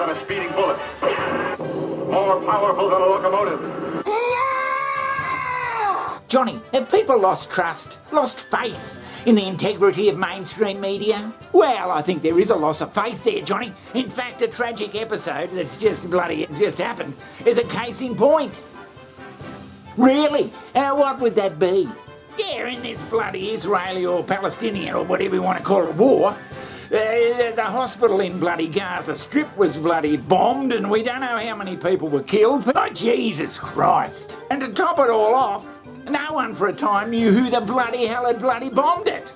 than a speeding bullet. More powerful than a locomotive. Johnny, have people lost trust, lost faith in the integrity of mainstream media? Well, I think there is a loss of faith there, Johnny. In fact, a tragic episode that's just happened is a case in point. Really? What would that be? Yeah, in this bloody Israeli or Palestinian or whatever you want to call it war, the hospital in bloody Gaza Strip was bloody bombed and we don't know how many people were killed. Oh, Jesus Christ. And to top it all off, no one for a time knew who the bloody hell had bloody bombed it.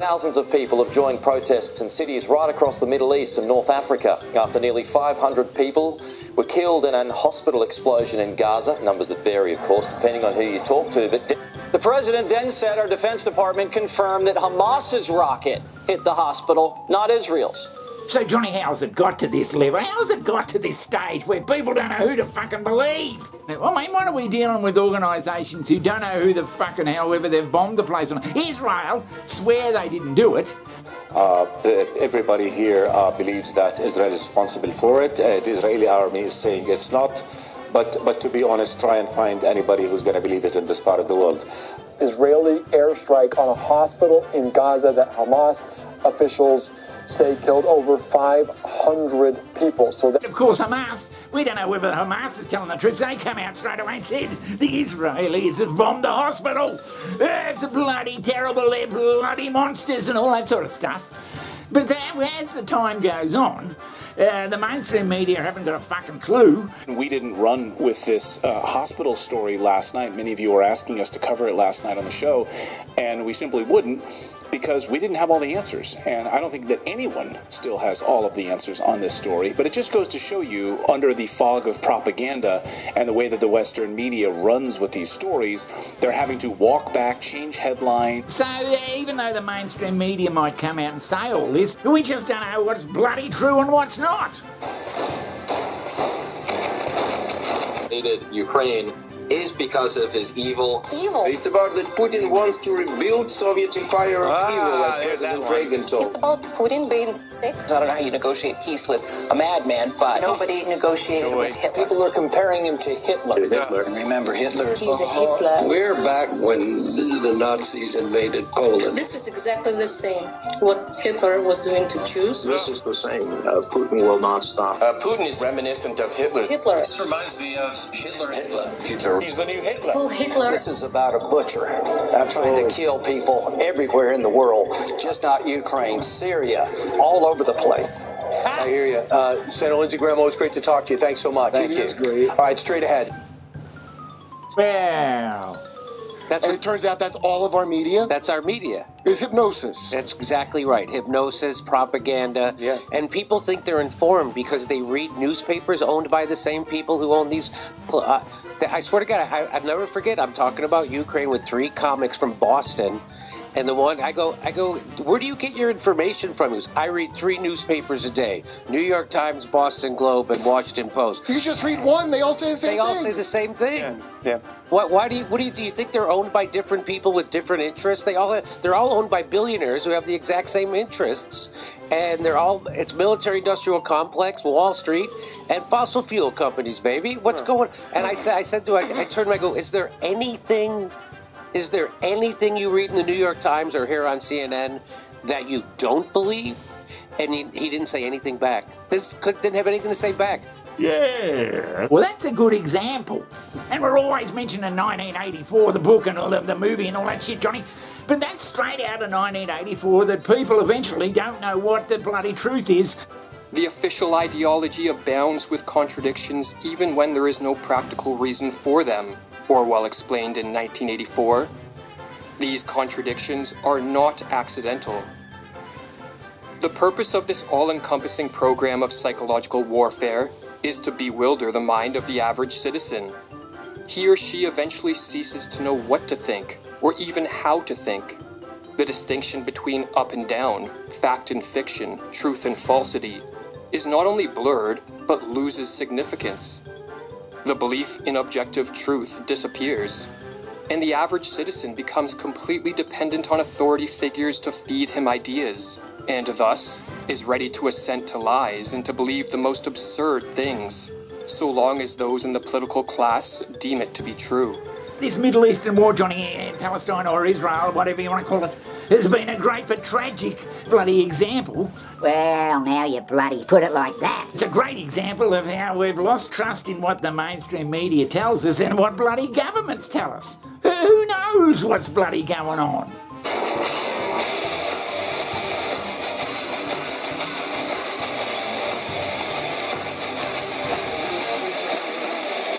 Thousands of people have joined protests in cities right across the Middle East and North Africa after nearly 500 people were killed in an hospital explosion in Gaza. Numbers that vary, of course, depending on who you talk to. But the president then said our Defense Department confirmed that Hamas's rocket hit the hospital, not Israel's. So, Johnny, how's it got to this level? How's it got to this stage where people don't know who to fucking believe? I mean, what are we dealing with organisations who don't know who the fucking hell whether they've bombed the place or not? Israel swear they didn't do it. Everybody here believes that Israel is responsible for it. The Israeli army is saying it's not. But to be honest, try and find anybody who's going to believe it in this part of the world. Israeli airstrike on a hospital in Gaza that Hamas officials say killed over 500 people. So of course, Hamas, we don't know whether Hamas is telling the truth. They come out straight away and said the Israelis have bombed the hospital. It's bloody terrible, they're bloody monsters and all that sort of stuff. But as the time goes on, the mainstream media haven't got a fucking clue. We didn't run with this hospital story last night. Many of you were asking us to cover it last night on the show, and we simply wouldn't, because we didn't have all the answers. And I don't think that anyone still has all of the answers on this story, but it just goes to show you, under the fog of propaganda and the way that the Western media runs with these stories, they're having to walk back, change headlines. So even though the mainstream media might come out and say all this, we just don't know what's bloody true and what's not. Needed Ukraine is because of his evil. It's about that Putin wants to rebuild Soviet empire of evil, like President Reagan told. It's about Putin being sick. I don't know how you negotiate peace with a madman, but nobody negotiated with Hitler. People are comparing him to Hitler. Remember Hitler? He's a Hitler. We're back when the Nazis invaded Poland. This is exactly the same what Hitler was doing to Jews. This is the same. Putin will not stop. Putin is reminiscent of Hitler. This reminds me of Hitler. He's the new Hitler. Who Hitler? This is about a butcher trying to kill people everywhere in the world, just not Ukraine, Syria, all over the place. I hear you. Senator Lindsey Graham, always great to talk to you. Thanks so much. Thank you. It is great. All right, straight ahead. Well, and it turns out that's all of our media? That's our media. Is hypnosis. That's exactly right. Hypnosis, propaganda. Yeah. And people think they're informed because they read newspapers owned by the same people who own these. I swear to God, I'll never forget, I'm talking about Ukraine with 3 comics from Boston. And the one, I go, where do you get your information from? He goes, I read 3 newspapers a day. New York Times, Boston Globe, and Washington Post. You just read one, they all say the same thing. They all say the same thing. Yeah. Why do you think they're owned by different people with different interests? They're all owned by billionaires who have the exact same interests. And it's military-industrial complex, Wall Street, and fossil fuel companies, baby. What's going on? And I turned to him, I go, is there anything you read in the New York Times or here on CNN that you don't believe? And he didn't say anything back. Didn't have anything to say back. Yeah. Well, that's a good example. And we're always mentioning 1984, the book and all the movie and all that shit, Johnny. But that's straight out of 1984 that people eventually don't know what the bloody truth is. The official ideology abounds with contradictions even when there is no practical reason for them. Orwell explained in 1984. These contradictions are not accidental. The purpose of this all-encompassing program of psychological warfare is to bewilder the mind of the average citizen. He or she eventually ceases to know what to think, or even how to think. The distinction between up and down, fact and fiction, truth and falsity, is not only blurred, but loses significance. The belief in objective truth disappears, and the average citizen becomes completely dependent on authority figures to feed him ideas. and thus is ready to assent to lies and to believe the most absurd things, so long as those in the political class deem it to be true. This Middle Eastern war, Johnny, Palestine or Israel, whatever you want to call it, has been a great but tragic bloody example. Well, now you bloody put it like that. It's a great example of how we've lost trust in what the mainstream media tells us and what bloody governments tell us. Who knows what's bloody going on?